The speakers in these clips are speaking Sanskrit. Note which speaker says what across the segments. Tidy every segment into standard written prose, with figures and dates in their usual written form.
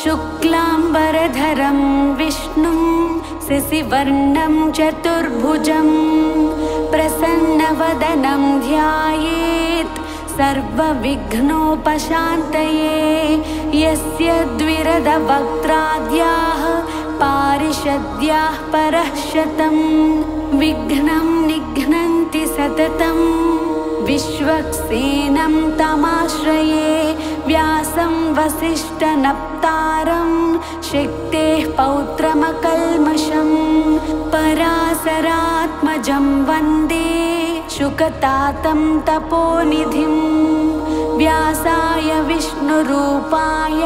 Speaker 1: शुक्लांबरधरं विष्णुं शशिवर्णं चतुर्भुजं प्रसन्नवदनं ध्यायेत् सर्वविघ्नोपशान्तये। यस्य द्विरदवक्त्राद्याः पारिषद्याः परः शतं विघ्नं निघ्नन्ति सततं विश्वक्सेनं तमाश्रये। व्यासं वसिष्ठनप्तारं शक्तेः पौत्रमकल्मषं पराशरात्मजं वन्दे शुकतातं तपोनिधिं। व्यासाय विष्णुरूपाय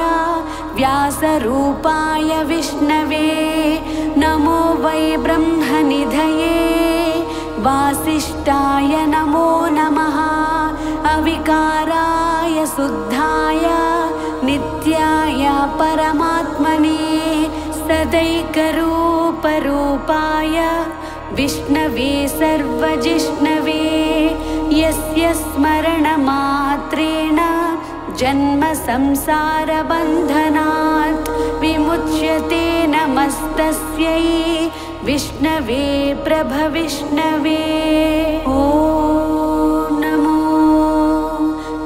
Speaker 1: व्यासरूपाय विष्णवे नमो वै ब्रह्मनिधये वासिष्ठाय नमो नमः। अविकाराय शुद्धाय नित्याय परमात्मने सदैकरूपरूपाय विष्णवे सर्वजिष्णवे। यस्य स्मरणमात्रेण जन्म संसारबन्धनात् विमुच्यते। नमस्तस्यै विष्णवे प्रभविष्णवे। ॐ नमो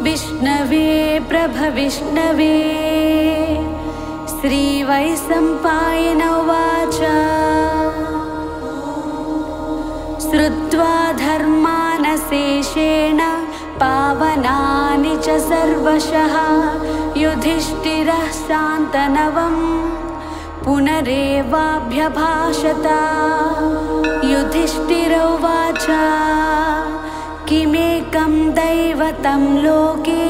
Speaker 1: विष्णवे प्रभविष्णवे। श्रीवैशम्पायन उवाच श्रुत्वा धर्मानशेषेण पावनानि च सर्वशः युधिष्ठिरः शान्तनवं पुनरेवाभ्यभाषत। युधिष्ठिर उवाच किमेकं दैवतं लोके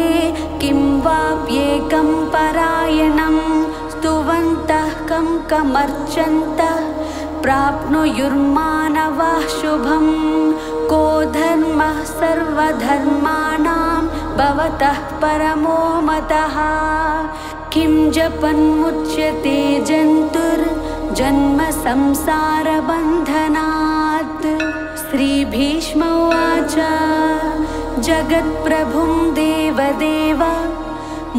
Speaker 1: किं वाप्येकं परायणं स्तुवन्तः कमर्चन्तः प्राप्नुयुर्मानवः शुभं। को धर्मः सर्वधर्माणां भवतः परमो मतः किं जपन्मुच्यते जन्तुर्जन्म संसारबन्धनात्। श्रीभीष्म उवाच जगत्प्रभुं देवदेव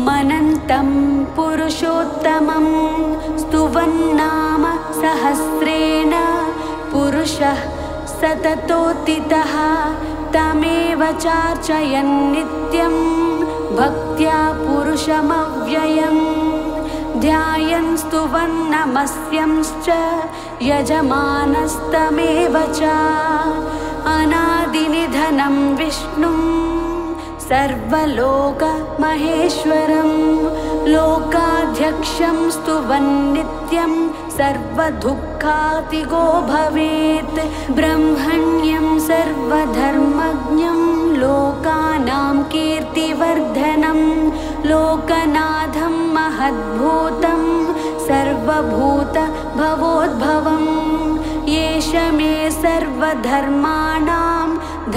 Speaker 1: मनन्तं पुरुषोत्तमं स्तुवन्नाम सहस्रेण पुरुषः सततोत्थितः तमेव चार्चयन् नित्यं भक्त्या पुरुषमव्ययम्। ध्यायन् स्तुवन् नमस्यंश्च यजमानस्तमेव च। अनादिनिधनं विष्णुं सर्वलोकमहेश्वरं लोकाध्यक्षं स्तुवन् नित्यं सर्वदुःखातिगो भवेत्। ब्रह्मण्यं सर्वधर्मज्ञं लोकानां कीर्तिवर्धनं लोकनाथं महद्भूतं सर्वभूतभवोद्भवं। येष मे सर्वधर्माणां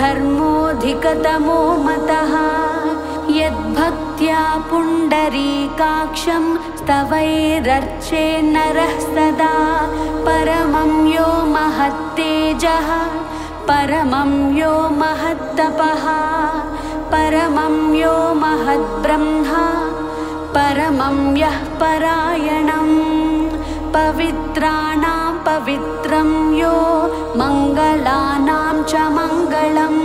Speaker 1: धर्मोऽधिकतमो मतः। यद्भक्त्या पुण्डरीकाक्षं स्तवैरर्चेन्नरः सदा परमं यो महत्तेजः परमं यो महत्तपः परमं यो महद्ब्रह्मा परमं यः परायणं। पवित्राणां पवित्रं यो मङ्गलानां च मङ्गलं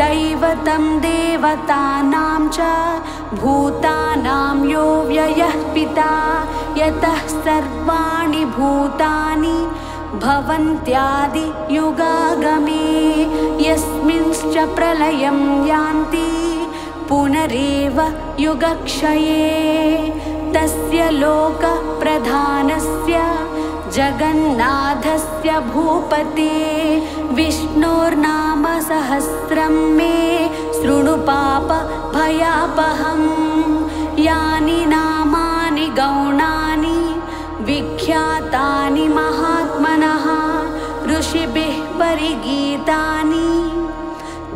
Speaker 1: दैवतं देवतानां च भूतानां यो व्ययः पिता। यतः सर्वाणि भूतानि भवन्त्यादियुगागमे यस्मिंश्च प्रलयं यान्ति पुनरेव युगक्षये। तस्य लोकप्रधानस्य जगन्नाथस्य भूपते विष्णोर्नाम सहस्रं मे शृणु पापभयापहं। यानि नामानि गौणानि विख्यातानि महात्मनः ऋषिभिः परिगीतानि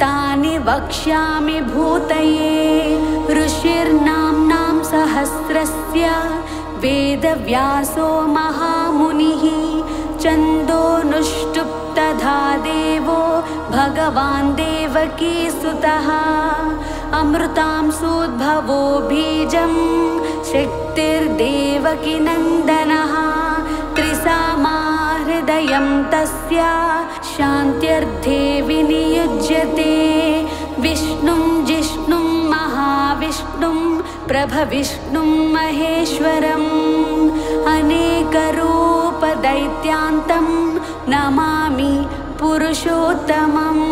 Speaker 1: तानि वक्ष्यामि भूतये। ऋषिर्नाम्नां सहस्रस्य वेदव्यासो महामुनिः छन्दोनुष्टुप् तथा देवो भगवान् देवकीसुतः। अमृतांसूद्भवो बीजं शक्तिर्देवकी नन्दनः त्रिसामा हृदयं तस्य शान्त्यर्थे विनियुज्यते विष्णुं जिष्णुं महाविष्णुं प्रभविष्णुं महेश्वरम् अनेकरूपदैत्यान्तं नमामि पुरुषोत्तमम्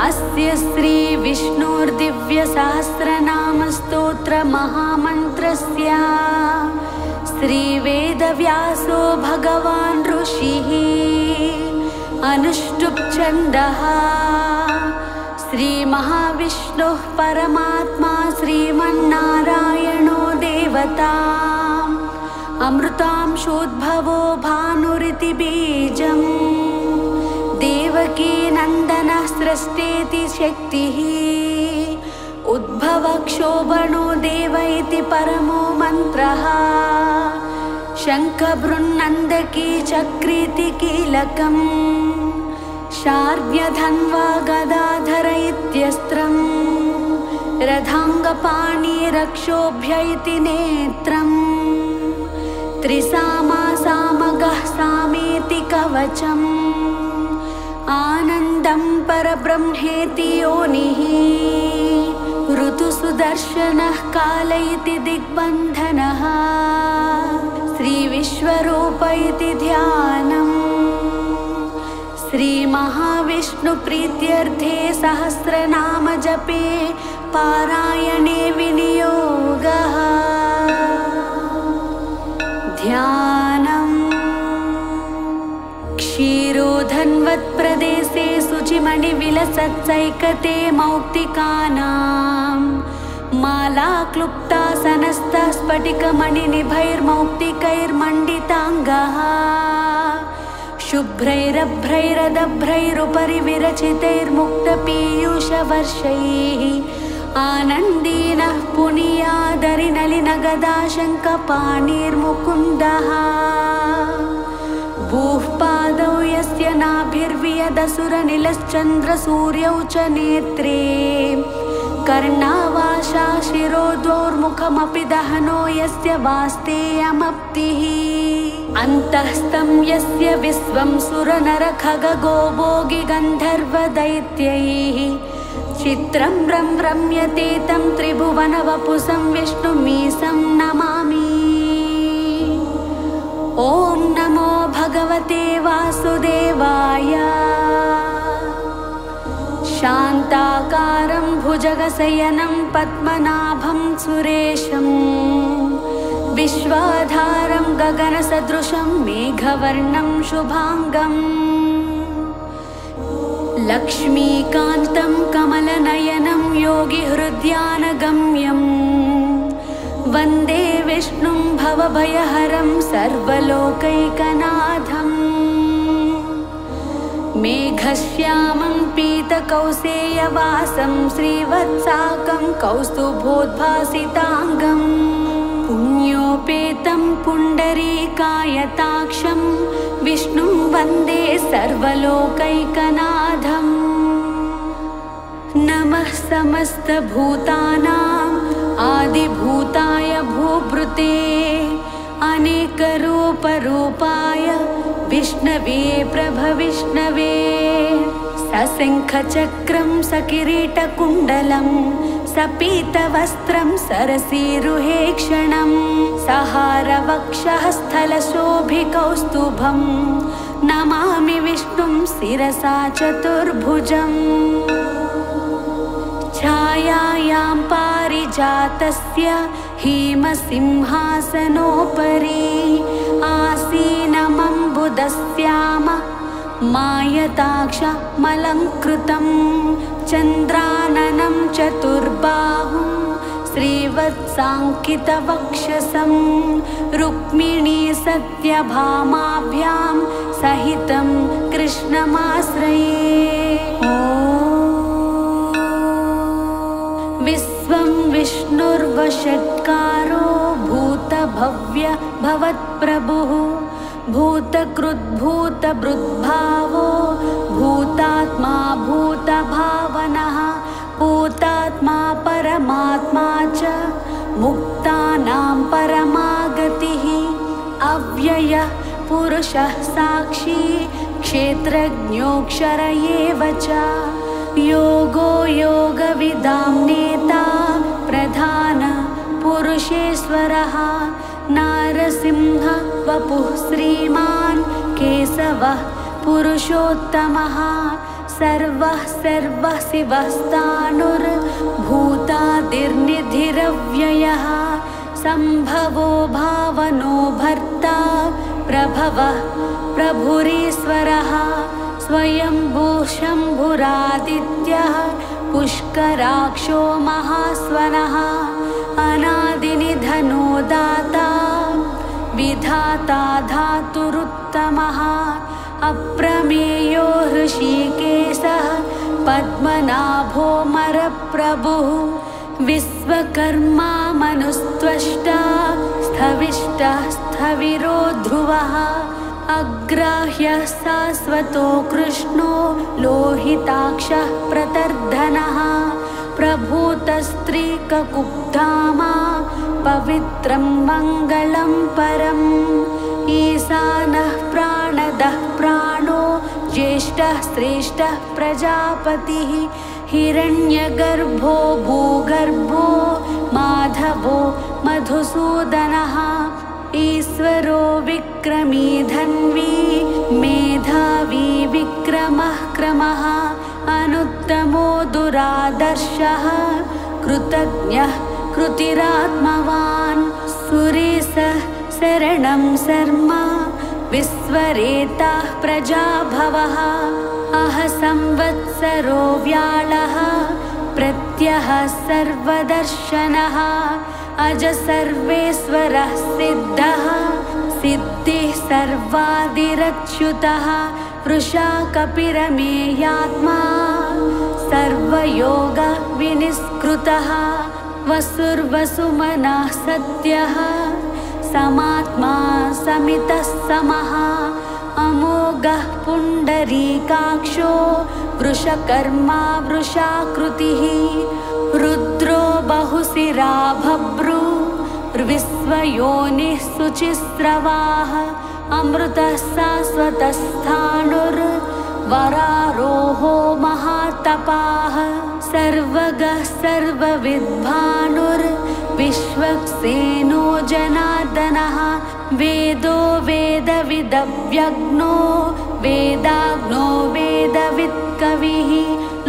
Speaker 1: अस्य श्री विष्णुर्दिव्यसहस्रनामस्तोत्र महामन्त्रस्य श्रीवेदव्यासो भगवान् ऋषिः अनुष्टुप् छन्दः श्रीमहाविष्णुः परमात्मा श्रीमन्नारायणो देवता अमृतांशोद्भवो भानुरिति बीजम् देवकी नन्दनः सृष्टेति शक्तिः उद्भवक्षोभणो देव इति परमो मन्त्रः शङ्खबृन्नन्दकी चक्रीति कीलकम् शार्ङ्गधन्वा गदाधर इत्यस्त्रम् रथाङ्गपाणिरक्षोभ्य इति नेत्रम् त्रिसामा सामगः सामेति कवचम् आनन्दं परब्रह्मेति योनिः ऋतुसुदर्शनः काल इति दिग्बन्धनः श्रीविश्वरूप इति ध्यानम् श्रीमहाविष्णुप्रीत्यर्थे सहस्रनाम जपे पारायणे विनियोगः ध्यानम् क्षीरोधन्वत्प्रदेशे शुचिमणिविलसत्सैकते मौक्तिकानां माला क्लुप्तासनस्था स्फटिकमणिनिभैर्मौक्तिकैर्मण्डिताङ्गः शुभ्रैरभ्रैरदभ्रैरुपरि विरचितैर्मुक्तपीयूषवर्षैः आनन्दीनः पुनीयादरिनलिनगदाशङ्कपाणिर्मुकुन्दः भूः पादौ यस्य नाभिर्वियदसुरनिलश्चन्द्रसूर्यौ च नेत्रे कर्णावाशा शिरोद्वौर्मुखमपि दहनो यस्य वास्तेयमप्तिः अन्तःस्थं यस्य विश्वं सुरनरखगोभोगि गन्धर्वदैत्यैः चित्रं रम्यते तं त्रिभुवनवपुषं विष्णुमीशं नमामि। ॐ नमो भगवते वासुदेवाय। शान्ताकारं भुजगशयनं पद्मनाभं सुरेशं विश्वाधारं गगनसदृशं मेघवर्णं शुभाङ्गम् लक्ष्मीकान्तं कमलनयनं योगिहृद्यानगम्यं वन्दे विष्णुं भवभयहरं सर्वलोकैकनाथम् मेघश्यामं पीतकौसेयवासं श्रीवत्साकं कौस्तुभोद्भासिताङ्गं पुण्योपेतं पुण्डरीकायताक्षं विष्णुं वन्दे सर्वलोकैकनाथम् नमः समस्तभूतानां आदिभूताय भूभृते अनेकरूपरूपाय विष्णवे प्रभविष्णवे सशङ्खचक्रं सकिरीटकुण्डलं सपीतवस्त्रं सरसीरुहेक्षणं सहारवक्षः स्थलशोभिकौस्तुभं नमामि विष्णुं शिरसा चतुर्भुजम् छायायां पारिजातस्य हेमसिंहासनोपरि आसीनमम्बुदस्याम मायताक्षमलङ्कृतं चन्द्राननं चतुर्बाहुं श्रीवत्साङ्कितवक्षसं रुक्मिणी सत्यभामाभ्यां सहितं कृष्णमाश्रये। विश्वं विष्णुर्वषट्कारो भूतभव्य भवत्प्रभुः भूतकृद्भूतभृद्भावो भूतात्मा भूतभावनः भूतात्मा परमात्मा च मुक्तानां भूतानां परमागतिः अव्ययः पुरुषः साक्षी क्षेत्रज्ञोऽक्षर एव च योगो योगविदां नेता प्रधान पुरुषेश्वरः नारसिंह वपुः श्रीमान् केशवः पुरुषोत्तमः सर्वः सर्वः शिवस्तानुर्भूतादिर्निधिरव्ययः सम्भवो भावनो भर्ता प्रभवः प्रभुरीश्वरः स्वयंभू शम्भुरादित्यः पुष्कराक्षो महास्वनः अनादिनिधनो दाता विधाता धातुरुत्तमः अप्रमेयो हृषीकेशः पद्मनाभो मरप्रभुः विश्वकर्मा मनुस्त्वष्टा स्थविष्टः स्थविरो ध्रुवः अग्राह्यः शाश्वतो कृष्णो लोहिताक्षः प्रतर्धनः प्रभूतस्त्रीककुब्धामा पवित्रं मङ्गलं परम् ईशानः प्राणदः प्राणो ज्येष्ठः श्रेष्ठः प्रजापतिः हिरण्यगर्भो भूगर्भो माधवो मधुसूदनः ईश्वरो विक्रमी धन्वी मेधावी विक्रमः क्रमः अनुत्तमो दुरादर्शः कृतज्ञः कृतिरात्मवान् सुरेशः शरणं शर्म विश्वरेताः प्रजाभवः अह संवत्सरो व्याळः प्रत्यहः सर्वदर्शनः अज सर्वेश्वरः सिद्धः सिद्धिः सर्वादिरच्युतः वृषा कपिरमेयात्मा सर्वयोग विनिष्कृतः वसुर्वसुमनः सत्यः समात्मा समितः समः अमोघः पुण्डरीकाक्षो वृषकर्मा वृषाकृतिः रुद्रो बहुशिरा भभ्रू विश्वयोनिः शुचिस्रवाः अमृतः शाश्वतस्थाणुर्वरारोहो महातपाः सर्वगः सर्वविद्भानुर्विश्वक्सेनो जनार्दनः वेदो वेदविदव्यग्नो वेदाग्नो वेदवित्कविः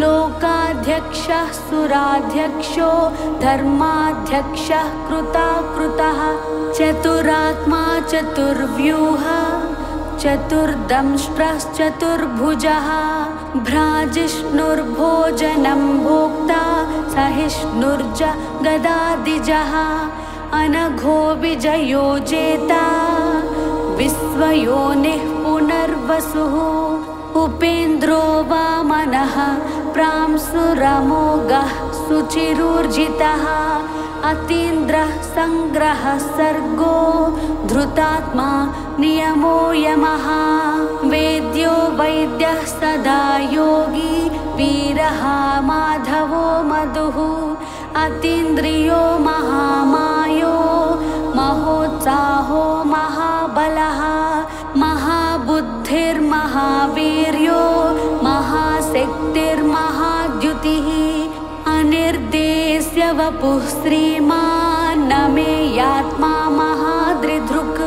Speaker 1: लोकाध्यक्षः सुराध्यक्षो धर्माध्यक्षः कृताकृतः चतुरात्मा चतुर्व्यूह चतुर्दंष्ट्रश्चतुर्भुजः भ्राजिष्णुर्भोजनं भोक्ता सहिष्णुर्ज गदादिजः अनघो विजयो जेता विश्वयोनिः पुनर्वसुः उपेन्द्रो वामनः प्रांशुरमोघः शुचिरूर्जितः अतीन्द्रः संग्रहः सर्गो धृतात्मा नियमो यमः वेद्यो वैद्यः सदा योगी वीरः माधवो मधुः अतीन्द्रियो महामायो महोत्साहो महाबलः महाबुद्धिर्महावीर्यो महाशक्तिर्महाद्युतिः अनिर्देश्य वपुः श्रीमान् न मेयात्मा महादृधृक्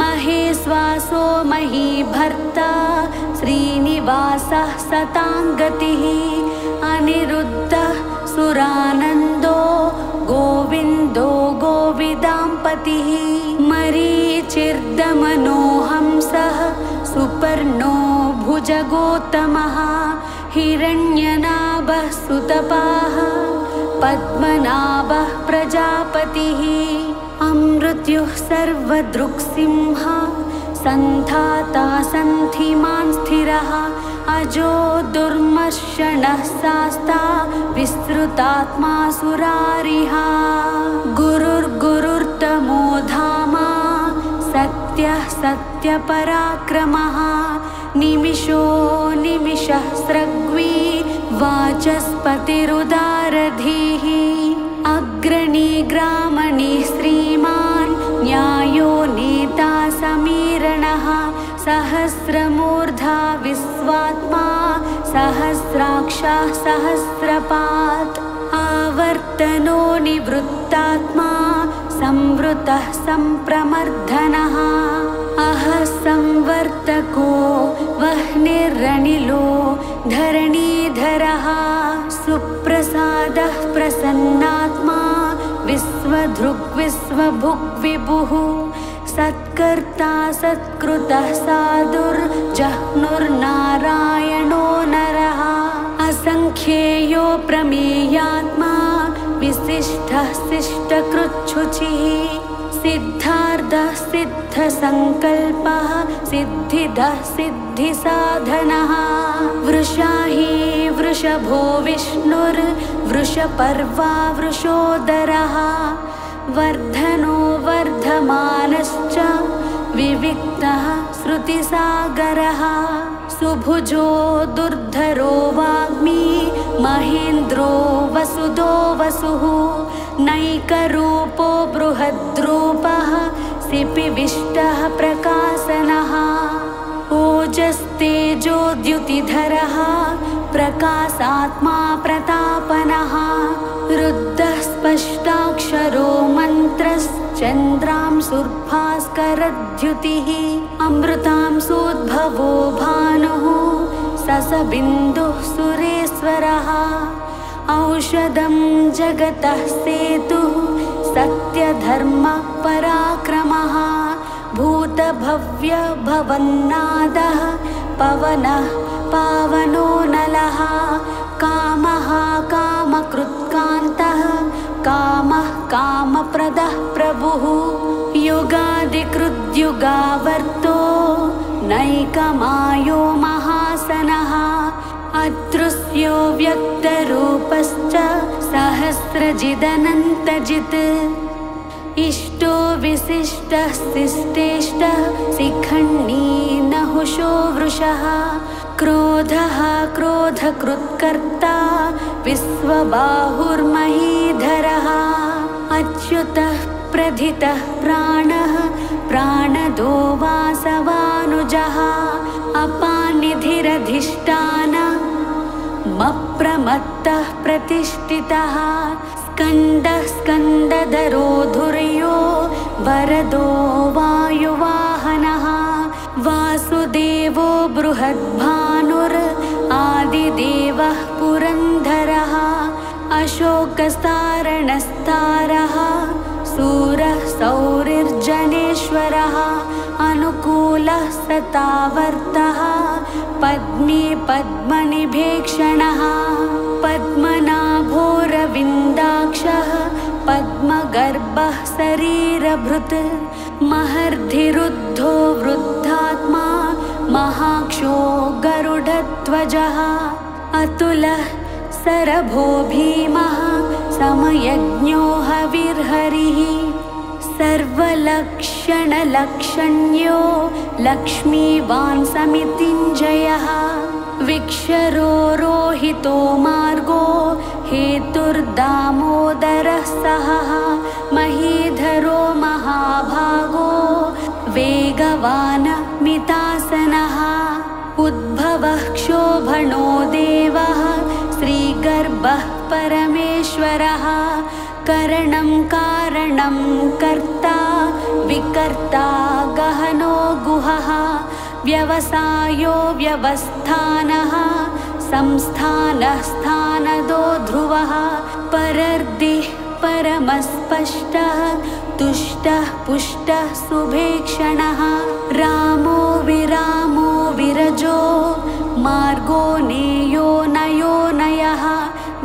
Speaker 1: महेश्वासो महीभर्ता श्रीनिवासः सताङ्गतिः अनिरुद्धः सुरानन्दो गोविन्दो गोविदाम्पतिः मरीचिर्दमनो हंसः सुपर्णो भुजगोत्तमः हिरण्यनाभः सुतपाः पद्मनाभः प्रजापतिः अमृत्युः सर्वदृक्सिंहः सन्धाता सन्धिमान् स्थिरः अजो दुर्मर्षणः शास्ता विस्तृतात्मा सुरारिः गुरुर्गुरुर्तमो धामा सत्यः सत्यपराक्रमः निमिषो निमिषः स्रग्वी वाचस्पतिरुदारधीः अग्रणी ग्रामणी श्रीमान् न्यायो नेता समीरणः सहस्रमूर्धा विश्वात्मा सहस्राक्षः सहस्रपात् आवर्तनो निवृत्तात्मा संवृतः संप्रमर्दनः अहः संवर्तको वह्निरनिलो धरणीधरः सुप्रसादः प्रसन्नात्मा विश्वधृग्विश्वभुग् विभुः सत्कर्ता सत्कृतः साधुर्जह्नुर्नारायणो नरः असंख्येयो प्रमेयात्मा विशिष्टः शिष्टकृच्छुचिः सिद्धार्थः सिद्धसंकल्पः सिद्धिदः सिद्धिसाधनः वृषाही वृषभो विष्णुर्वृषपर्वा वृषोदरः वर्धनो वर्धमानश्च विविक्तः श्रुतिसागरः सुभुजो दुर्धरो वाग्मी महेन्द्रो वसुदो वसुः नैकरूपो बृहद्रूपः सिपिविष्टः प्रकाशनः ओजस्तेजोद्युतिधरः प्रकाशात्मा प्रतापनः रुद्धः स्पष्टाक्षरो मन्त्रश्चन्द्रांशुर्भास्करद्युतिः अमृतांशोद्भवो भानुः ससबिन्दुः सुरेश्वरः औषधं जगतः सेतुः सत्यधर्मपराक्रमः भूतभव्य भवन्नादः पवनः पावनो नलः कामः कामकृत्कान्तः कामः कामप्रदः प्रभुः युगादिकृद्युगावर्तो नैकमायो महासनः अदृश्यो व्यक्तरूपश्च सहस्रजिदनन्तजित् इष्टो विशिष्टः शिष्टेष्टः शिखण्डी नहुषो वृषः क्रोधः क्रोधकृत्कर्ता विश्वबाहुर्महीधरः अच्युतः प्रथितः प्राणः प्राणदो वासवानुजः अपानिधिरधिष्ठानमप्रमत्तः प्रतिष्ठितः स्कन्दः स्कन्दधरो धुर्यो वरदो वायुवाहनः वासुदेवो बृहद्भानुर् आदिदेवः पुरन्दरः अशोकस्तारणस्तारः सूरः सौरिर्जनेश्वरः अनुकूलः सतावर्तः पद्मी पद्मनिभेक्षणः पद्मनाभोरविन्दाक्षः पद्मगर्भः शरीरभृत् महर्धिरुद्धो वृद्धात्मा महाक्षो गरुडध्वजः अतुलः सरभो भीमः समयज्ञो हविर्हरिः सर्वलक्षणलक्षण्यो लक्ष्मीवान् समितिञ्जयः विक्षरो रोहितो मार्गो हेतुर्दामोदरः सहः महीधरो महाभागो वेगवान् मितासनः उद्भवः क्षोभणो देवः श्रीगर्भः परमेश्वरः करणं कारणं कर्ता विकर्ता गहनो गुहः व्यवसायो व्यवस्थानः संस्थानः स्थानदो ध्रुवः परर्दिः परमस्पष्टः तुष्टः पुष्टः सुभेक्षणः रामो विरामो विरजो मार्गो नेयो नयो नयः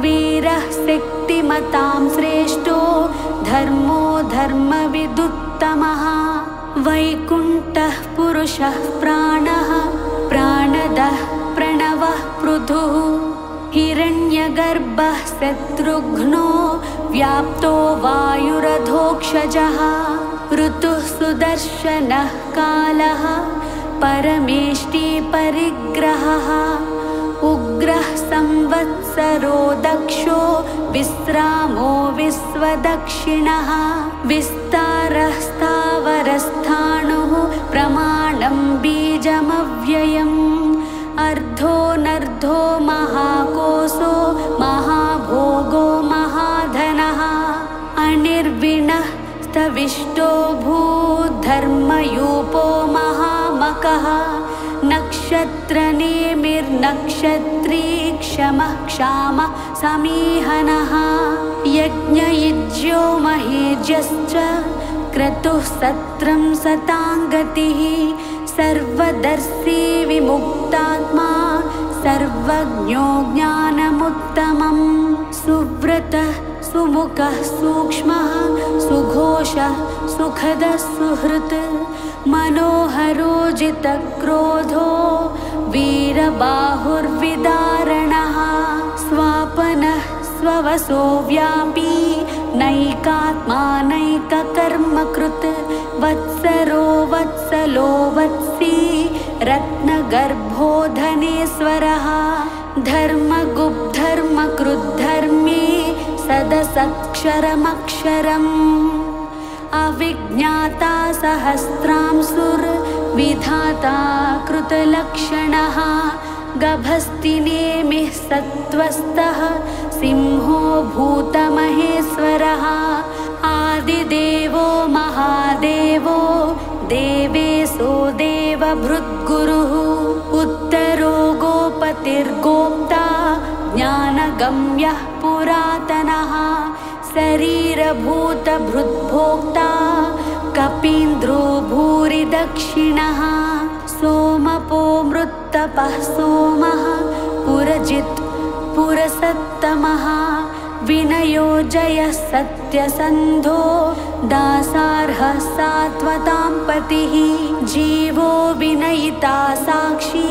Speaker 1: वीरः शक्तिमतां श्रेष्ठो धर्मो धर्मविदुत्तमः वैकुण्ठः पुरुषः प्राणः प्राणदः प्रणवः पृथुः हिरण्यगर्भः शत्रुघ्नो व्याप्तो वायुरधोक्षजः ऋतुः सुदर्शनः कालः परमेष्टि परिग्रहः उग्रः संवत्सरो दक्षो विश्रामो विश्वदक्षिणः विस्तारः स्थावरस्थाणुः प्रमाणं बीजमव्ययम् अर्धोऽनर्धो महाकोशो महाभोगो महाधनः अनिर्विणः स्तविष्टो भूधर्मयूपो महामकः नक्षत्रनेमिर्नक्षत्री क्षमः क्षामः समीहनः यज्ञयुज्यो महेज्यश्च क्रतुः सत्रं सताङ्गतिः सर्वदर्शी विमुक्तात्मा सर्वज्ञो ज्ञानमुत्तमम् सुव्रतः सुमुखः सूक्ष्मः सुघोषः सुखदः सुहृत् मनोहरो जितक्रोधो वीरबाहुर्विदारणः स्वापनः स्ववसो व्यापी नैकात्मा नैककर्मकृत् वत्सरो वत्सलो वत्सी रत्नगर्भो धनेश्वरः धर्मगुप्धर्मकृद्धर्मी सदसत्क्षरमक्षरम् अविज्ञाता सहस्रांशुर्विधाता कृतलक्षणः गभस्तिनेमिः सत्त्वस्तः सिंहो भूतमहेश्वरः आदिदेवो महादेवो देवेशो देवभृद्गुरुः उत्तरो गोपतिर्गोप्ता ज्ञानगम्यः पुरातनः शरीरभूतभृद्भोक्ता कपीन्द्रो भूरि दक्षिणः सोमपो मृत्तपः सोमः पुरजित् पुरसत्तमः विनयो जयः सत्यसन्धो दासार्हः सात्वतां पतिः जीवो विनयिता साक्षी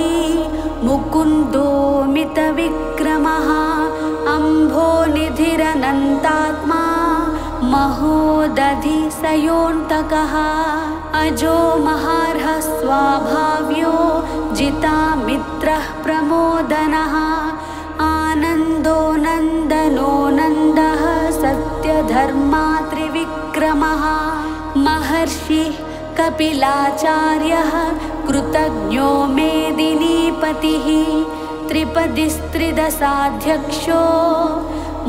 Speaker 1: मुकुन्दो मितविक्रमः अम्भोनिधिरनन्तात्मा महोदधिसयोऽन्तकः अजो महार्हः स्वाभाव्यो जितामित्रः प्रमोदनः आनन्दो नन्दनो नन्दः सत्यधर्मा त्रिविक्रमः महर्षिः कपिलाचार्यः कृतज्ञो मेदिनीपतिः त्रिपदिस्त्रिदशाध्यक्षो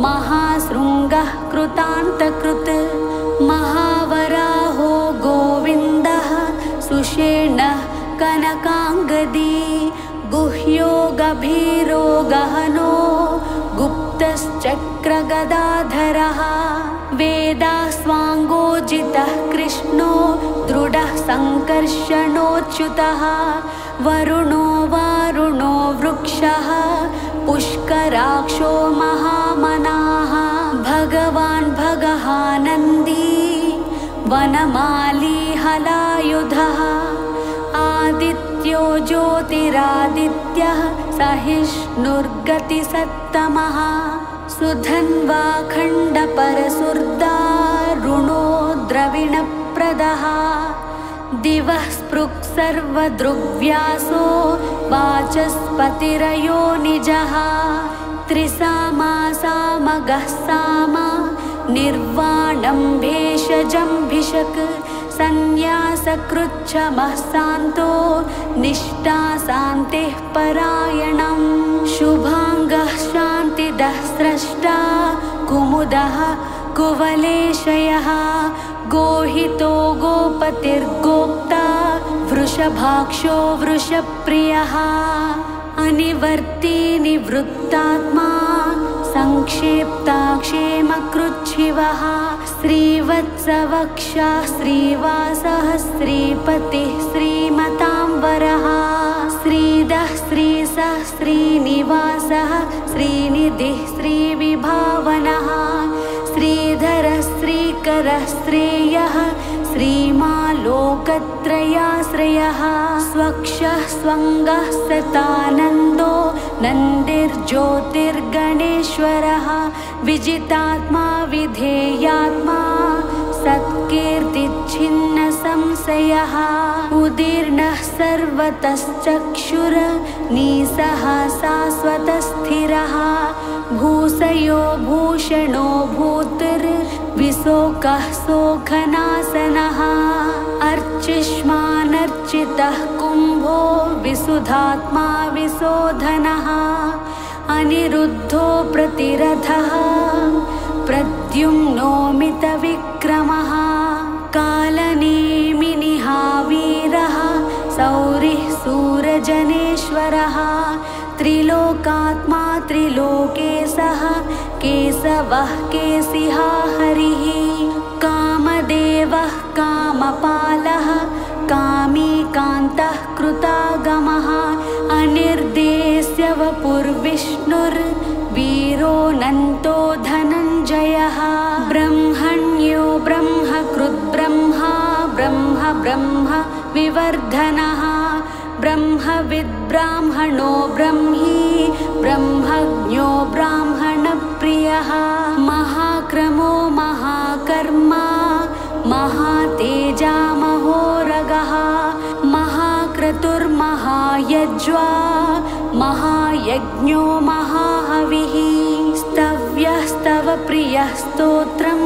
Speaker 1: महाशृङ्गः कृतान्तकृत् महावराहो गोविन्दः सुषेणः कनकाङ्गदी गुह्यो गभीरो गहनो गुप्तश्चक्रगदाधरः वेदास्वाङ्गोजितः कृष्णो दृढः सङ्कर्षणोच्युतः वरुणो वारुणो वृक्षः पुष्कराक्षो महामनाः भगवान् भगहानन्दी वनमाली हलायुधः आदित्यो ज्योतिरादित्यः सहिष्णुर्गतिसत्तमः सुधन्वा खण्डपरसुर्दारुणो द्रविणप्रदः दिवः स्पृक् सर्वदृग्व्यासो वाचस्पतिरयो निजः त्रिसामा सामगः साम निर्वाणं भेषजं भिषक् संन्यासकृच्छमः शान्तो निष्ठा शान्तिः परायणम् शुभाङ्गः शान्तिदः स्रष्टा कुमुदः कुवलेशयः गोहितो गोपतिर्गोप्ता वृषभाक्षो वृषप्रियः अनिवर्ती निवृत्तात्मा संक्षेप्ता क्षेमकृच्छिवः श्रीवत्सवक्षा श्रीवासः श्रीपतिः श्रीमताम्बरः श्रीदः श्रीसः श्रीनिवासः श्रीनिधिः श्रीविभावनः श्रीधरः श्रीकरः श्रेयः श्रीमालोकत्रयाश्रयः स्वक्षः स्वङ्गः सतानन्दो नन्दिर्ज्योतिर्गणेश्वरः विजितात्मा विधेयात्मा सत्कीर्तिच्छिन्न संशयः उदीर्णः सर्वतश्चक्षुर नीसः शाश्वतस्थिरः भूषयो भूषणो भूतिर्विशोकः शोकनाशनः अर्चिष्मानर्चितः कुम्भो विशुद्धात्मा विशोधनः अनिरुद्धो प्रतिरथः प्रद्युम्नोमितविक्रमः कालनेमिनिः वीरः शौरिः शूरजनेश्वरः त्रिलोकात्मा त्रिलोकेशः केशवः केशिहा हरिः कामदेवः कामपालः कामी कान्तः कृतागमः अनिर्देश्य वपुर्विष्णुर्वीरोऽनन्तो धनञ्जयः ब्रह्मण्यो ब्रह्मकृद्ब्रह्मा ब्रह्म ब्रह्म विवर्धनः ब्रह्मविद्ब्राह्मणो ब्रह्मी ब्रह्मज्ञो ब्राह्मणप्रियः महाक्रमो महाकर्मा महातेजा महोरगः महाक्रतुर्महायज्वा महायज्ञो महाहविः स्तव्यः स्तवप्रियः स्तोत्रं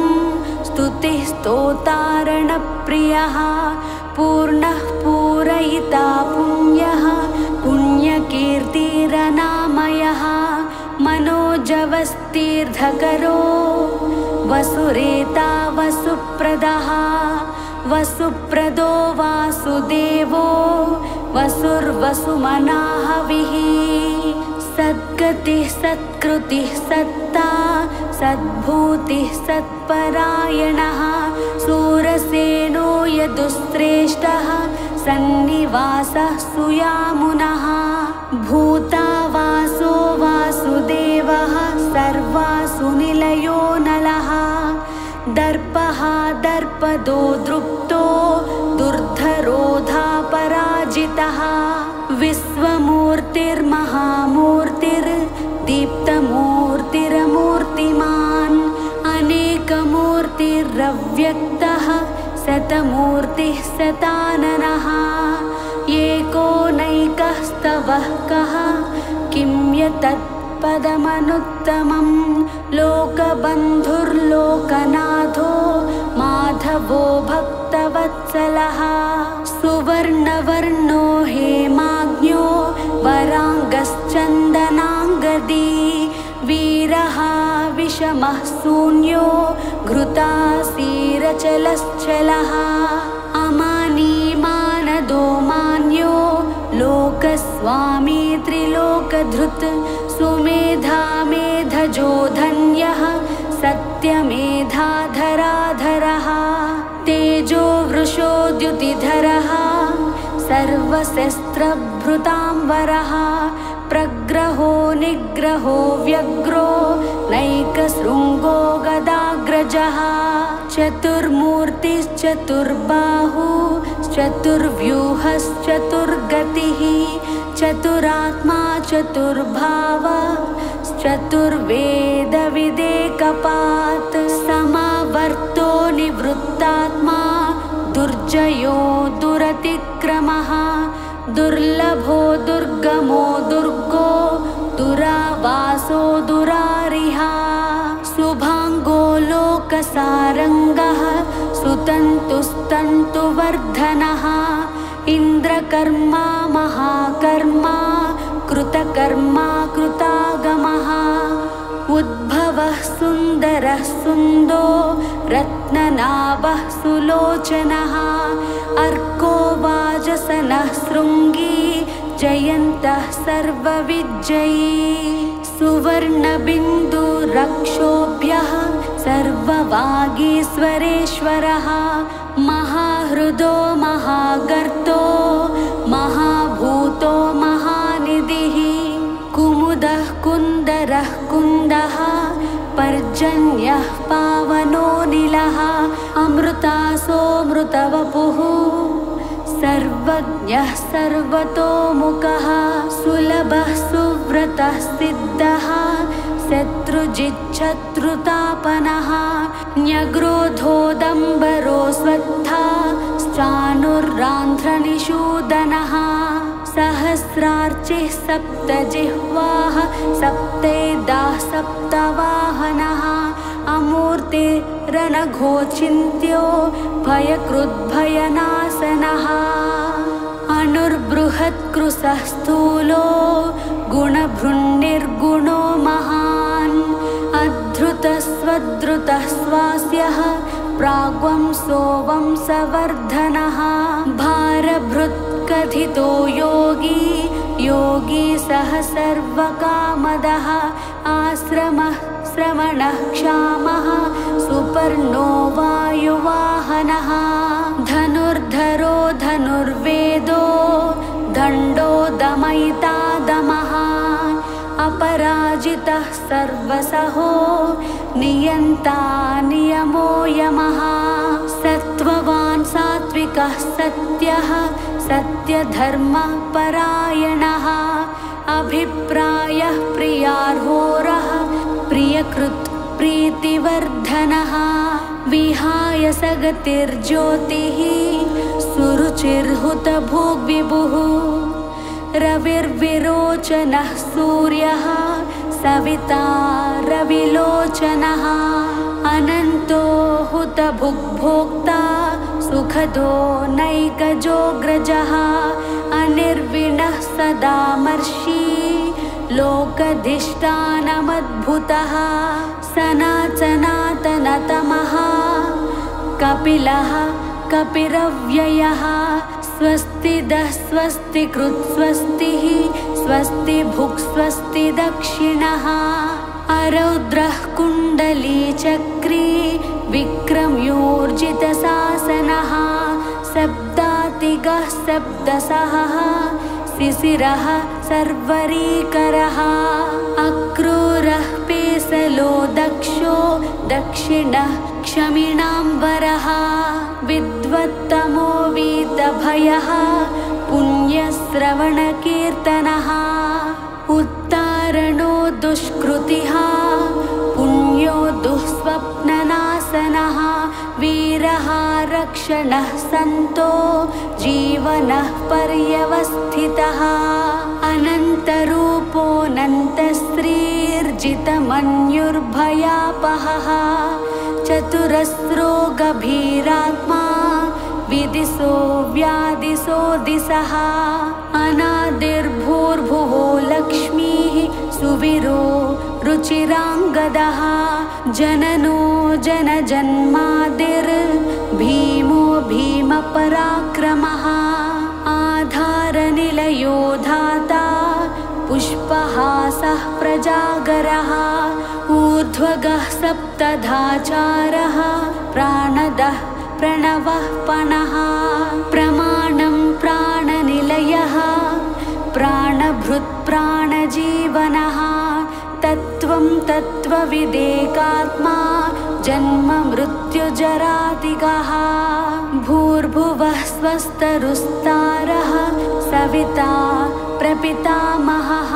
Speaker 1: स्तुतिः स्तोतारणप्रियः पूर्णः पूरयिता पुण्यः पुण्यकीर्तिरनामयः मनोजवस्तीर्थकरो वसुरेता वसुप्रदः वसुप्रदो वासुदेवो वसुर्वसुमनाहविः सद्गतिः सत्कृतिः सत्ता सद्भूतिः सत्परायणः सूरसेनो यदुश्रेष्ठः सन्निवासः सुयामुनः भूता वासो वासुदेवः सर्वासु निलयो नलः दर्पः दर्पदो दृप्तो दुर्धरोधा पराजितः विश्वमूर्तिर्महामूर्तिर्दीप्तमूर्तिरमूर्तिमान् अनेकमूर्तिरव्यक्तः शतमूर्तिः शताननः एकोनैकस्तवः कः किं यत्तत्पदमनुत्तमं लोकबन्धुर्लोकनाथो माधवो भक्तवत्सलः सुवर्णवर्णो हेमाज्ञो वराङ्गश्चन्दनाङ्गदी वीरः विषमः शून्यो घृतासीरचलश्चलः अमानी मानदो मान्यो लोकस्वामी त्रिलोकधृत् सुमेधा मेधजो धन्यः सत्यमेधाधराधरः तेजो वृषोद्युतिधरः सर्वशस्त्रभृताम्बरः प्रग्रहो निग्रहो व्यग्रो नैकशृङ्गो गदाग्रजः चतुर्मूर्तिश्चतुर्बाहु चतुर्व्यूहश्चतुर्गतिः चतुरात्मा चतुर्भाव चतुर्वेदविदेकपात् समावर्तो निवृत्तात्मा दुर्जयो दुरतिक्रमः दुर्लभो दुर्गमो दुर्गो दुरावासो दुरारिहा शुभाङ्गो लोकसारङ्गः सुतन्तुस्तन्तुवर्धनः इन्द्रकर्मा महाकर्मा कृतकर्मा कृतागमः उद्भवः सुन्दरः सुन्दो रत्ननाभः सुलोचनः अर्को वाजसनः शृङ्गी जयन्तः सर्वविजयी सुवर्णबिन्दुरक्षोभ्यः सर्ववागीश्वरेश्वरः महाहृदो महागर्तो महाभूतो महानिधिः कुमुदः कुन्दरः कुन्दः पर्जन्यः पावनो निलः अमृतासोऽमृतवपुः सर्वज्ञः सर्वतोमुखः सुलभः सुव्रतः सिद्धः शत्रु मरुजिच्छत्रुतापनः न्यग्रोधोदम्बरो स्वस्था श्चानुर्रान्ध्रनिषूदनः सहस्रार्चिः सप्तजिह्वाः सप्तेदाः सप्तवाहनः अमूर्तिरनघोचिन्त्यो भयकृद्भयनाशनः अनुर्बृहत्कृशः स्थूलो गुणभृन्निर्गुणो महान् अधृतस्वधृतः स्वास्यः प्राग्वंसो वंशवर्धनः भारभृत्कथितो योगी योगी सः सर्वकामदः आश्रमः श्रवणः क्षामः सुपर्णो वायुवाहनः धनुर्धरो धनुर्वेदो दण्डो दमयिता दमः अपराजितः सर्वसहो नियन्ता नियमो यमः सत्त्ववान् सात्विकः सत्यः सत्यधर्मः परायणः अभिप्रायः प्रियार्होरः प्रियकृत् प्रीतिवर्धनः विहाय सगतिर्ज्योतिः सुरुचिर्हुतभुग्विभुः रविर्विरोचनः सूर्यः सविता रविलोचनः अनन्तो हुतभुग्भोक्ता सुखदो नैकजोऽग्रजः अनिर्विणः सदामर्षि लोकधिष्ठानमद्भुतः सनातनतमः कपिलः कपिरव्ययः स्वस्तिदः स्वस्तिकृत् स्वस्तिः स्वस्ति भुक् स्वस्ति दक्षिणः अरौद्रः कुण्डलीचक्री विक्रम्योर्जितशासनः सप्तातिगः सप्तसहः शिशिरः सर्वरीकरः अक्रूरः पेसलो दक्षो दक्षिणः क्षमिणाम्बरः विद्वत्तमो वीतभयः पुण्यश्रवणकीर्तनः उत्तारणो दुष्कृतिः पुण्यो दुःस्वप्ननाशनः वीरः रक्षणः सन्तो जीवनः पर्यवस्थितः अनन्तरूपोऽनन्तस्त्रीर्जितमन्युर्भयापहः चतुरस्रो गभीरात्मा विदिशो व्यादिशो दिशः अनादिर्भूर्भुवो लक्ष्मीः सुवीरो रुचिराङ्गदः जननो जनजन्मादिर्भीमो भीमपराक्रमः आधारनिलयो धाता पुष्पहासः प्रजागरः ऊर्ध्वगः सप्तधाचारः प्राणदः प्रणवः पणः प्रमाणं प्राणनिलयः प्राणभृत् प्राणजीवनः तत्त्वं तत्त्वविदेकात्मा जन्म मृत्युजरादिगः भूर्भुवः स्वस्तरुस्तारः सविता प्रपितामहः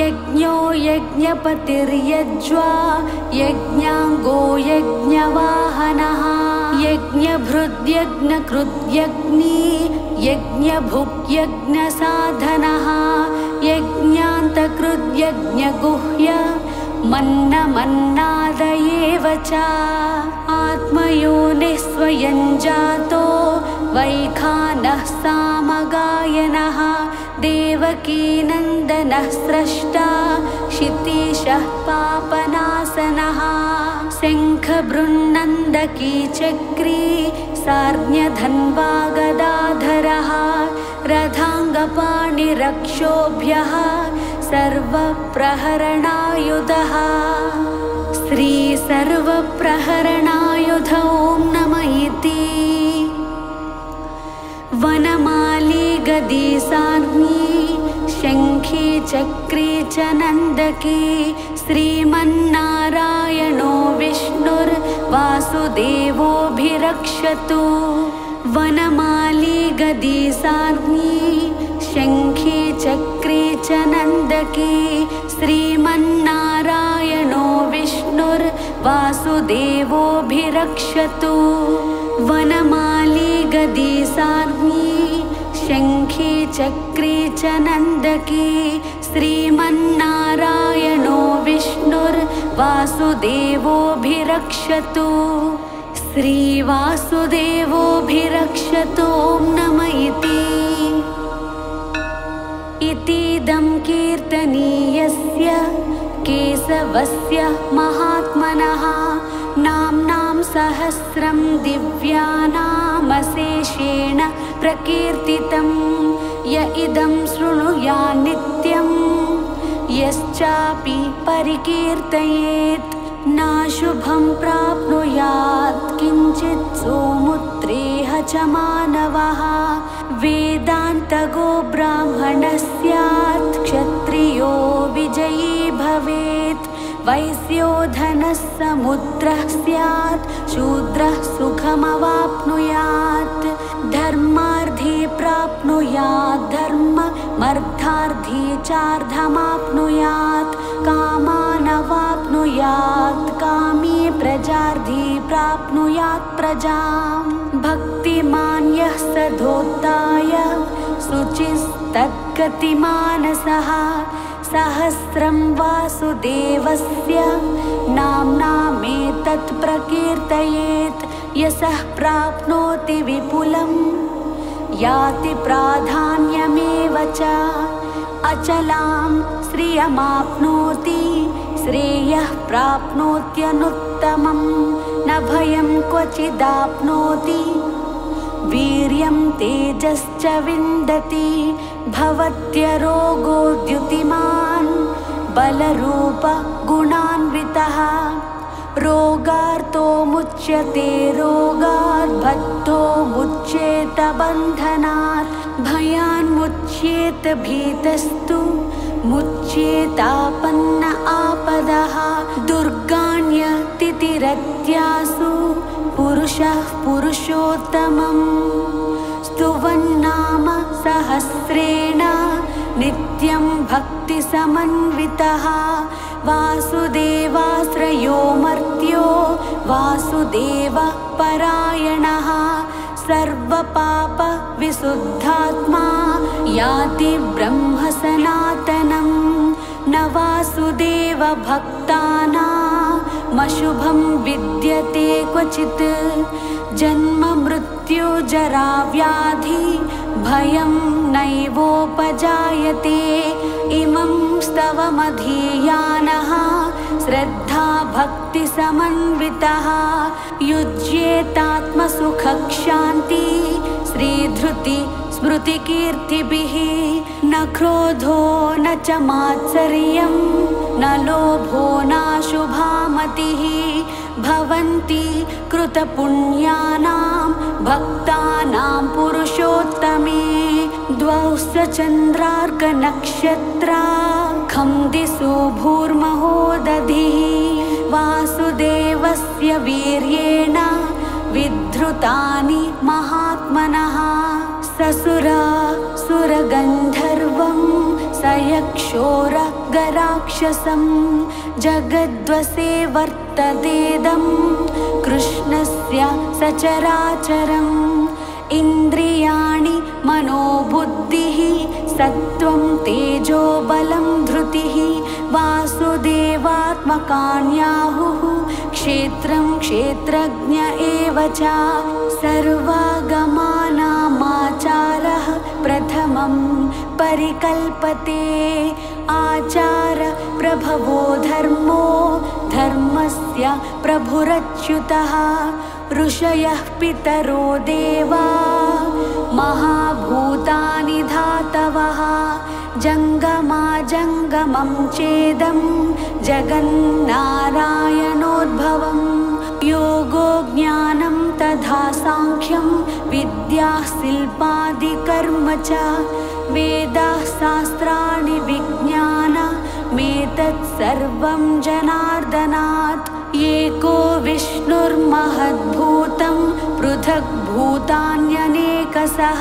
Speaker 1: यज्ञो यज्ञपतिर्यज्वा यज्ञाङ्गो यज्ञवाहनः यज्ञभृद्यज्ञकृद्यज्ञी यज्ञभुक्यज्ञसाधनः यज्ञान्तकृद्यज्ञगुह्य मन्नमन्नादयेव च आत्मयोनिः स्वयं जातो वैखानः सामगायनः देवकीनन्दनः स्रष्टा क्षितीशः पापनाशनः शङ्खबृन्नन्दकी चक्री सार्ज्ञधन्वा गदाधरः रथाङ्गपाणिरक्षोभ्यः सर्वप्रहरणायुधः श्री सर्वप्रहरणायुध ॐ नमः इति वनमाली गदी सार्ञी शङ्खी चक्री च नन्दकी श्रीमन्नारायणो विष्णुर्वासुदेवोऽभिरक्षतु वनमाली गदी सार्ञी शङ्खी चक्री च नन्दकी श्रीमन्नारायणो वासुदेवोऽभिरक्षतु वनमाली गदी सार्ङ्गी शङ्खे चक्रे च नन्दकी श्रीमन्नारायणो विष्णुर्वासुदेवोऽभिरक्षतु श्रीवासुदेवोऽभिरक्षतु नम इतीदं कीर्तनीयस्य केशवस्य महात्मनः नाम्नां सहस्रं दिव्यानामशेषेण प्रकीर्तितं य इदं शृणुयात् नित्यं यश्चापि परिकीर्तयेत् नाशुभं प्राप्नुयात् किञ्चित् सोमुत्रेह च मानवः वेदान्तगो ब्राह्मणः स्यात् क्षत्रियो विजयी भवेत् वैश्यो धनः समुद्रः स्यात् शूद्रः सुखमवाप्नुयात् धर्मार्थी प्राप्नुयात् धर्ममर्थार्थी चार्धमाप्नुयात् कामानवाप्नुयात् कामी प्रजार्थी प्राप्नुयात् प्रजाम् भक्तिमान् यः सधोत्ताय शुचिस्तद्गतिमानसः सहस्रं वासुदेवस्य नाम्नामेतत् प्रकीर्तयेत् यशः प्राप्नोति विपुलं याति प्राधान्यमेव च अचलां श्रियमाप्नोति श्रेयः प्राप्नोत्यनुत्तमं न भयं क्वचिदाप्नोति वीर्यं तेजश्च विन्दति भवत्यरोगो द्युतिमान् बलरूप गुणान्वितः रोगार्तो मुच्यते रोगात् बद्धो मुच्येत बन्धनात् भयान्मुच्येत भीतस्तु मुच्येतापन्न आपदः दुर्गाण्यतिथिरत्यासु पुरुषः पुरुषोत्तमम् स्तुवन्नाम सहस्रेण नित्यं भक्तिसमन्वितः वासुदेवाश्रयो मर्त्यो वासुदेवपरायणः सर्वपापविशुद्धात्मा याति ब्रह्म सनातनं न वासुदेवभक्तानामशुभं विद्यते क्वचित् जन्म मृत्यु जरा व्याधि भयं नैवोपजायते इमं स्तवमधीयानः श्रद्धा भक्तिसमन्वितः युज्येतात्मसुखक्षान्ति श्रीधृति स्मृतिकीर्तिभिः न क्रोधो न च मात्सर्यं न लोभो नाशुभामतिः भवन्ति कृतपुण्यानां भक्तानां पुरुषोत्तमे द्वौ चन्द्रार्कनक्षत्राखं दिशो भूर्महोदधिः वासुदेवस्य वीर्येण विधृतानि महात्मनः ससुरासुरगन्धर्वं सयक्षोरगराक्षसं जगद्वसे वर्ततेदं कृष्णस्य सचराचरम् इन्द्रियाणि मनोबुद्धिः सत्त्वं तेजो बलं धृतिः वासुदेवात्मकान्याहुः क्षेत्रं क्षेत्रज्ञ एव च सर्वागमानामाचारः प्रथमं परिकल्पते आचार प्रभवो धर्मो धर्मस्य प्रभुरच्युतः ऋषयः पितरो देवा महाभूतानि धातवः जङ्गमाजङ्गमं चेदं जगन्नारायणोद्भवं योगो ज्ञानं तथा साङ्ख्यं विद्या शिल्पादिकर्म च वेदाः शास्त्राणि विज्ञानमेतत् सर्वं जनार्दनात् एको विष्णुर्महद्भूतं पृथग्भूतान्यनेकशः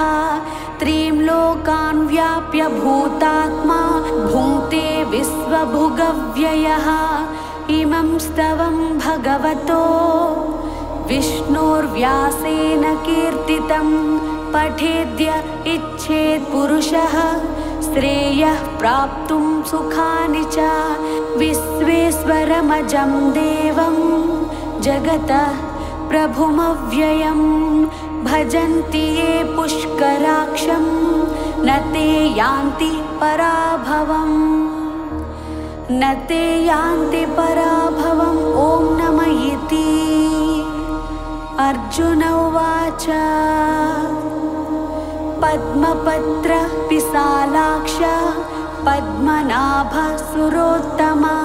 Speaker 1: त्रीं लोकान् व्याप्य भूतात्मा भुङ्क्ते विश्वभुगव्ययः इमं स्तवं भगवतो विष्णोर्व्यासेन कीर्तितं पठेद्य इच्छेत् पुरुषः श्रेयः प्राप्तुं सुखानि च। विश्वेश्वरमजं देवं जगतः प्रभुमव्ययं भजन्ति ये पुष्कराक्षं न ते यान्ति पराभवम्। न ते यान्ति पराभवम्। ॐ नमः इति। अर्जुन उवाच पद्मपत्र विशालाक्ष पद्मनाभ सुरोत्तमा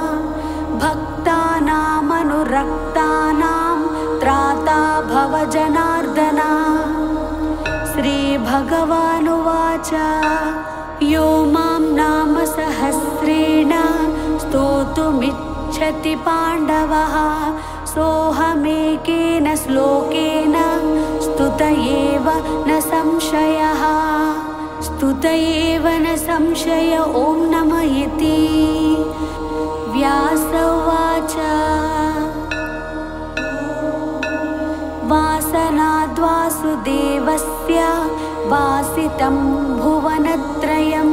Speaker 1: भक्तानामनुरक्तानां त्राता भव जनार्दना। श्रीभगवानुवाच यो मां नाम सहस्रेण स्तोतुमिच्छति पाण्डवः सोऽहमेकेन श्लोकेन स्तुत एव न संशयः। स्तुत एव न संशय। ॐ नमः इति। व्यास उवाच वासनाद्वासुदेवस्य वासितं भुवनत्रयं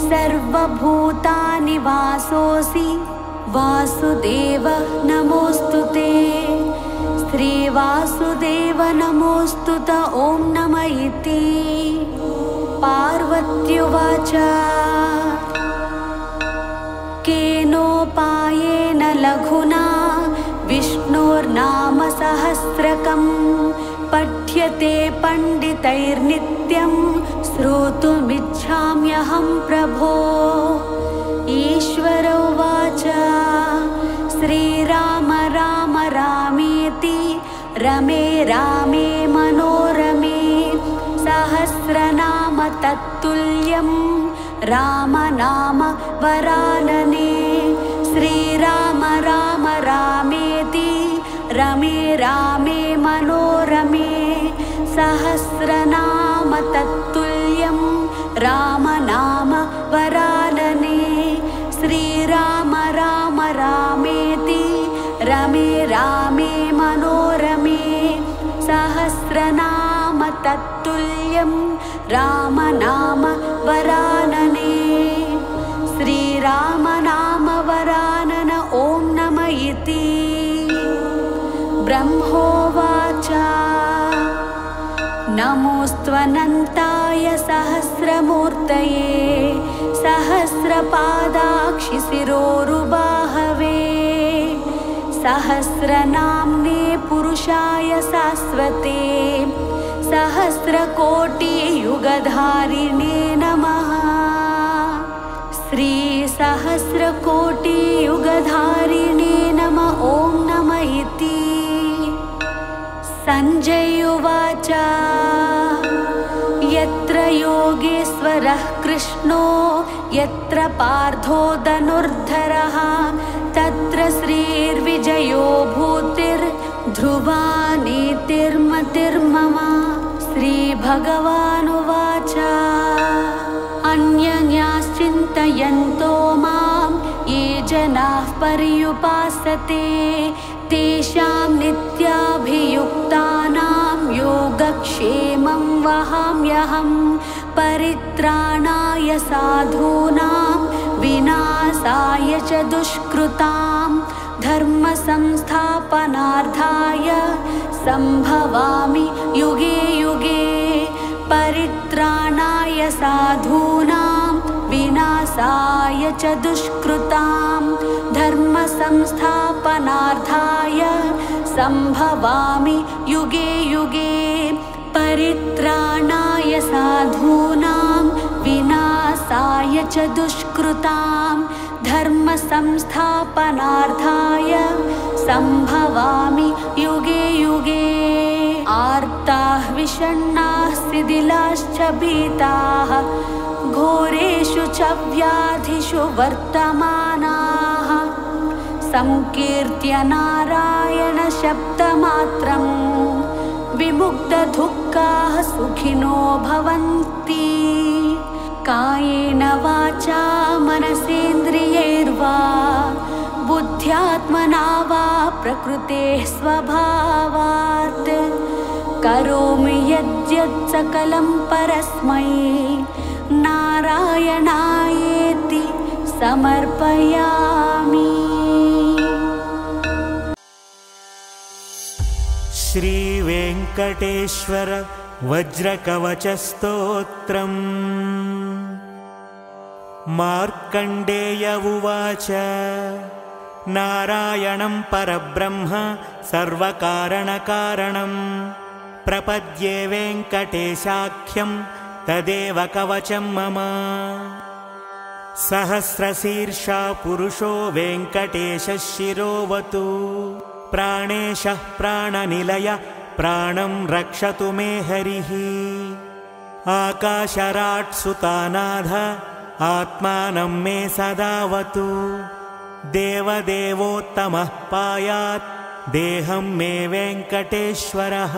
Speaker 1: सर्वभूतानि वासोऽसि वासुदेव नमोऽस्तु ते। श्रीवासुदेव नमोऽस्तु ते। ॐ नमः इति। पार्वत्युवाच केनोपायेन लघुना विष्णोर्नाम सहस्रकं पठ्यते पण्डितैर्नित्यं श्रोतुमिच्छाम्यहं प्रभो। ईश्वर उवाच श्रीराम राम रामेति रमे रामे मनोरमे सहस्रनाम तत्तुल्यं रामनाम वरानने। श्रीराम राम रामेति रमे रामे मनोरमे सहस्रनाम तत्तुल्यं रामनाम वरानने। श्रीराम राम रामेति रमे रामे मनोरमे सहस्रनाम तत्तुल्यं रामनाम वरानने। श्रीराम नाम वरानन। ॐ नमः इति। ब्रह्मोवाच नमोऽस्त्वनन्ताय सहस्रमूर्तये सहस्रपादाक्षि शिरोरुबाहवे सहस्रनाम्ने पुरुषाय शाश्वते सहस्रकोटियुगधारिणे नमः। श्रीसहस्रकोटियुगधारिणे नमः। ॐ नमः इति। सञ्जय उवाच यत्र योगेश्वरः कृष्णो यत्र पार्थो धनुर्धरः तत्र श्रीर्विजयो भूतिर्ध्रुवा नीतिर्मतिर्मम। श्रीभगवानुवाच अन्यन्याश्चिन्तयन्तो मां ये जनाः पर्युपासते तेषां नित्याभियुक्तानां योगक्षेमं वहाम्यहं। परित्राणाय साधूनां विनाशाय च दुष्कृतां धर्मसंस्थापनार्थाय सम्भवामि युगे युगे। परित्राणाय साधूनां विनाशाय च दुष्कृतां धर्मसंस्थापनार्थाय सम्भवामि युगे युगे। परित्राणाय साधूनां विनाशाय च दुष्कृतां धर्मसंस्थापनार्थाय सम्भवामि युगे युगे। आर्ताः विषण्णाः शिथिलाश्च भीताः घोरेषु च व्याधिषु वर्तमानाः संकीर्त्य नारायण शब्दमात्रं विमुक्तदुःखाः सुखिनो भवन्ति। कायेन वाचा मनसेन्द्रियैर्वा बुद्धि अध्यात्मना वा प्रकृतेः स्वभावात् करोमि यद्यत् सकलं परस्मै नारायणायेति समर्पयामि।
Speaker 2: श्री वेंकटेश्वर वज्रकवचस्तोत्रम्। मार्कण्डेय उवाच नारायणं परब्रह्म सर्वकारणकारणं प्रपद्ये वेङ्कटेशाख्यं तदेव कवचं मम। सहस्रशीर्षा पुरुषो वेङ्कटेशः शिरोवतु प्राणेशः प्राणनिलय प्राणं रक्षतु मे हरिः। आकाशराट्सुतानाथ आत्मानं मे सदावतु देवदेवोत्तमः पायात् देहं मे वेङ्कटेश्वरः।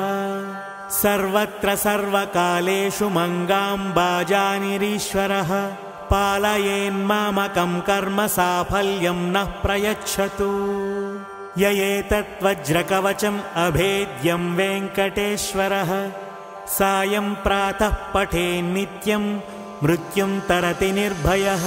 Speaker 2: सर्वत्र सर्वकालेषु मङ्गाम्बाजानिरीश्वरः पालयेन्मामकं कर्म साफल्यं नः प्रयच्छतु। य एतद्वज्रकवचम् अभेद्यं वेङ्कटेश्वरः सायं प्रातः पठेन्नित्यं मृत्युं तरति निर्भयः।